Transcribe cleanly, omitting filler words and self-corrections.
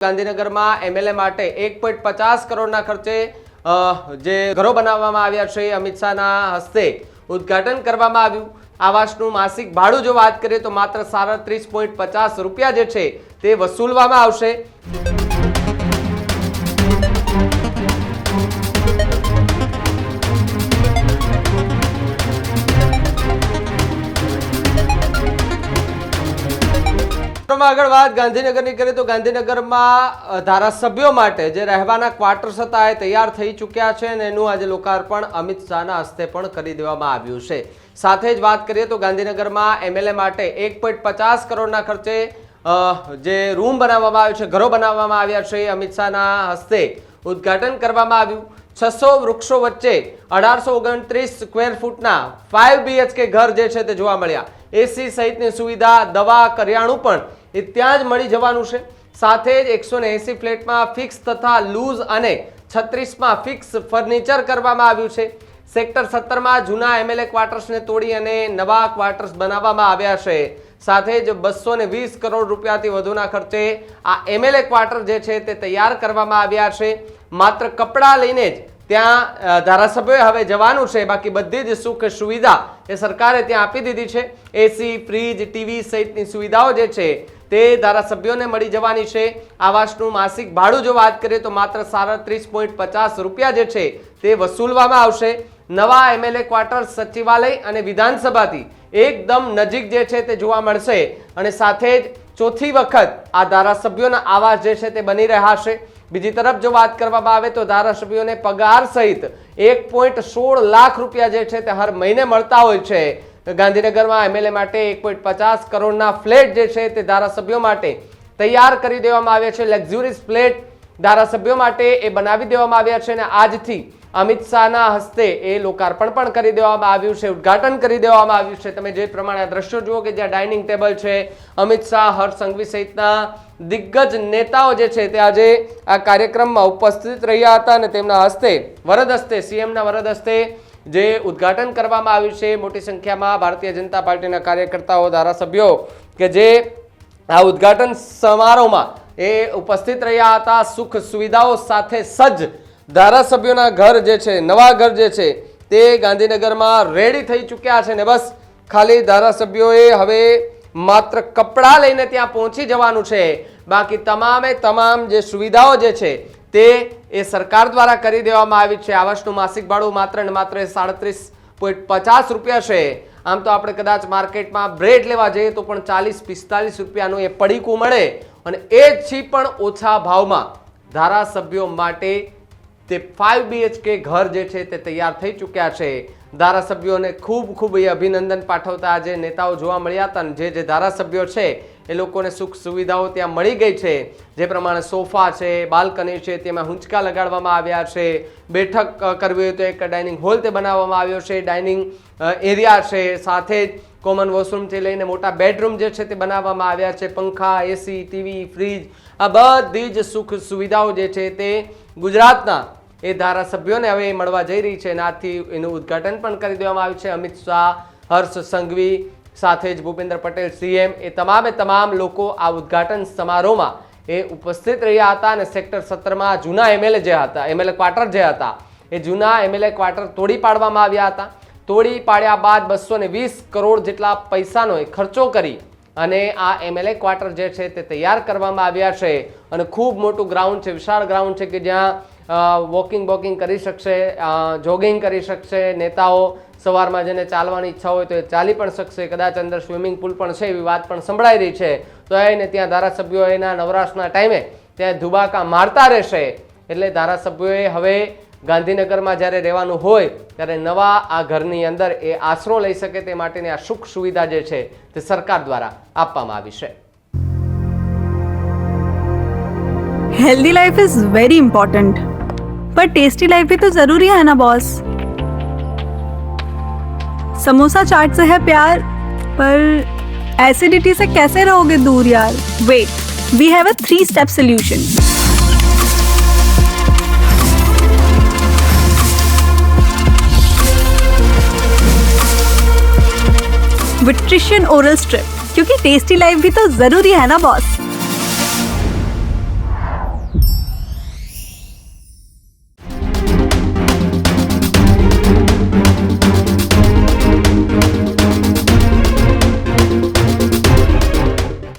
ગાંધીનગરમાં એમએલએ માટે 1.50 કરોડના ખર્ચે જે ઘરો બનાવવામાં આવ્યા છે અમિત શાહના હસ્તે ઉદ્ઘાટન કરવામાં આવ્યું। આવાસનું માસિક ભાડું જો વાત કરીએ તો માત્ર 37.50 રૂપિયા જે છે તે વસૂલવામાં આવશે। આગળ વાત ગાંધીનગરની કરીએ તો ગાંધીનગરમાં ધારાસભ્યો માટે જે રહેવાના ક્વાર્ટર્સ હતા એ તૈયાર થઈ ચૂક્યા છે અને એનું આજે લોકાર્પણ અમિત શાહના હસ્તે પણ કરી દેવામાં આવ્યું છે। સાથે જ વાત કરીએ તો ગાંધીનગરમાં એમએલએ માટે 1.50 કરોડના ખર્ચે જે રૂમ બનાવવામાં આવ્યો છે, ઘરો બનાવવામાં આવ્યા છે અમિત શાહના હસ્તે ઉદ્ઘાટન કરવામાં આવ્યું। 600 વૃક્ષો વચ્ચે 1829 સ્ક્વેર ફૂટના 5 BHK ઘર જે છે તે જોવા મળ્યા। એસી સહિતની સુવિધા, દવા, કરિયાણું પણ એ ત્યાં જ મળી જવાનું છે। સાથે જ 180 ફ્લેટમાં ફિક્સ તથા લૂઝ અને 36માં ફિક્સ ફર્નિચર કરવામાં આવ્યું છે। સેક્ટર 17માં જૂના એમએલએ ક્વાર્ટર્સને તોડી અને નવા ક્વાર્ટર્સ બનાવવામાં આવ્યા છે। સાથે જ 220 કરોડ રૂપિયાથી વધુના ખર્ચે આ એમએલએ ક્વાર્ટર જે છે તે તૈયાર કરવામાં આવ્યા છે। માત્ર કપડાં લઈને જ ત્યાં ધારાસભ્યોએ હવે જવાનું છે, બાકી બધી જ સુખ સુવિધા એ સરકારે ત્યાં આપી દીધી છે। એસી, ફ્રીજ, ટીવી સહિતની સુવિધાઓ જે છે તે ધારાસભ્યોને મળી જવાની છે। આવાસનું માસિક ભાડું જો વાત કરીએ તો માત્ર 37.50 રૂપિયા જે છે તે વસૂલવામાં આવશે। નવા એમએલએ ક્વાર્ટર સચિવાલય અને વિધાનસભાથી એકદમ નજીક જે છે તે જોવા મળશે અને સાથે જ ચોથી વખત આ ધારાસભ્યોના આવાસ જે છે તે બની રહ્યા છે। બીજી તરફ જો વાત કરવામાં આવે તો ધારાસભ્યોને પગાર સહિત 1.16 લાખ રૂપિયા જે છે તે હર મહિને મળતા હોય છે। ગાંધીનગરમાં એમએલએ માટે 1.50 કરોડના ફ્લેટ જે છે તે ધારાસભ્યો માટે તૈયાર કરી દેવામાં આવ્યા છે। લક્ઝુરિયસ ફ્લેટ ધારાસભ્યો માટે એ બનાવી દેવામાં આવ્યા છે અને આજથી અમિત શાહના હસ્તે એ લોકાર્પણ પણ કરી દેવામાં આવ્યું છે, ઉદ્ઘાટન કરી દેવામાં આવ્યું છે। તમે જે પ્રમાણે દ્રશ્યો જુઓ કે જ્યાં ડાઇનિંગ ટેબલ છે, અમિત શાહ, હર્ષ સંઘવી સહિતના દિગ્ગજ નેતાઓ જે છે તે આજે આ કાર્યક્રમમાં ઉપસ્થિત રહ્યા હતા અને તેમના હસ્તે વરદ હસ્તે સીએમના વરદ હસ્તે જે ઉદ્ઘાટન કરવામાં આવ્યું છે। મોટી સંખ્યામાં ભારતીય જનતા પાર્ટીના કાર્યકર્તાઓ, ધારાસભ્યો કે જે આ ઉદ્ઘાટન સમારોહમાં એ ઉપસ્થિત રહ્યા હતા। સુખ સુવિધાઓ સાથે સજ્જ ધારાસભ્યોના ઘર જે છે, નવા ઘર જે છે તે ગાંધીનગરમાં રેડી થઈ ચૂક્યા છે ને બસ ખાલી ધારાસભ્યોએ હવે માત્ર કપડાં લઈને ત્યાં પહોંચી જવાનું છે, બાકી તમામે તમામ જે સુવિધાઓ જે છે તે એ સરકાર દ્વારા કરી દેવામાં આવી છે। આવાસનું માસિક ભાડું માત્ર ને માત્ર 37.50 રૂપિયા છે। આમ તો આપણે કદાચ માર્કેટમાં બ્રેડ લેવા જઈએ તો પણ 40-45 રૂપિયાનું એ પડીકું મળે અને એ જ પણ ઓછા ભાવમાં ધારાસભ્યો માટે તે 5 BHK ઘર જે છે તે તૈયાર થઈ ચૂક્યા છે। ધારાસભ્યોને ખૂબ એ અભિનંદન પાઠવતા આજે નેતાઓ જોવા મળ્યા હતા અને જે ધારાસભ્યો છે એ લોકોને સુખ સુવિધાઓ ત્યાં મળી ગઈ છે। જે પ્રમાણે સોફા છે, બાલ્કની છે, તેમાં હુંચકા લગાડવામાં આવ્યા છે। બેઠક કરવી હોય તો એક ડાઇનિંગ હોલ તે બનાવવામાં આવ્યો છે, ડાઇનિંગ એરિયા છે, સાથે જ કોમન વોશરૂમથી લઈને મોટા બેડરૂમ જે છે તે બનાવવામાં આવ્યા છે। પંખા, એસી, ટીવી, ફ્રીજ, આ બધી જ સુખ સુવિધાઓ જે છે તે ગુજરાતના એ ધારાસભ્યોને હવે મળવા જઈ રહી છે અને આથી એનું ઉદ્ઘાટન પણ કરી દેવામાં આવ્યું છે। અમિત શાહ, હર્ષ સંઘવી સાથે જ ભૂપેન્દ્ર પટેલ સીએમ એ તમામે તમામ લોકો આ ઉદ્ઘાટન સમારોહમાં એ ઉપસ્થિત રહ્યા હતા અને સેક્ટર 17માં જૂના એમએલએ જે હતા, એમએલએ ક્વાર્ટર જે હતા એ જૂના એમએલએ ક્વાર્ટર તોડી પાડવામાં આવ્યા હતા। તોડી પાડ્યા બાદ 220 કરોડ જેટલા પૈસાનો ખર્ચો કરી અને આ એમએલએ ક્વાર્ટર જે છે તે તૈયાર કરવામાં આવ્યા છે અને ખૂબ મોટું ગ્રાઉન્ડ છે, વિશાળ ગ્રાઉન્ડ છે કે જ્યાં વોકિંગ કરી શકશે, જોગિંગ કરી શકશે। નેતાઓ સવારમાં જેને ચાલવાની ઈચ્છા હોય તો એ ચાલી પણ શકશે। કદાચ અંદર સ્વિમિંગ પુલ પણ છે એવી વાત પણ સંભળાઈ રહી છે। તો એને ત્યાં ધારાસભ્યો એના નવરાશના ટાઈમે ત્યાં ધુબાકા મારતા રહેશે। એટલે ધારાસભ્યોએ હવે ગાંધીનગરમાં જ્યારે રહેવાનું હોય ત્યારે નવા આ ઘરની અંદર એ આશરો લઈ શકે તે માટેની આ સુખ સુવિધા જે છે તે સરકાર દ્વારા આપવામાં આવી છે। Healthy life is very important, पर टेस्टी लाइफ भी तो जरूरी है ना बॉस। समोसा चाट से है प्यार, पर एसिडिटी से कैसे रहोगे दूर यार। Wait, we have a 3-step solution. विट्रिशियन ओरल स्ट्रिप, क्योंकि टेस्टी लाइफ भी तो जरूरी है ना बॉस।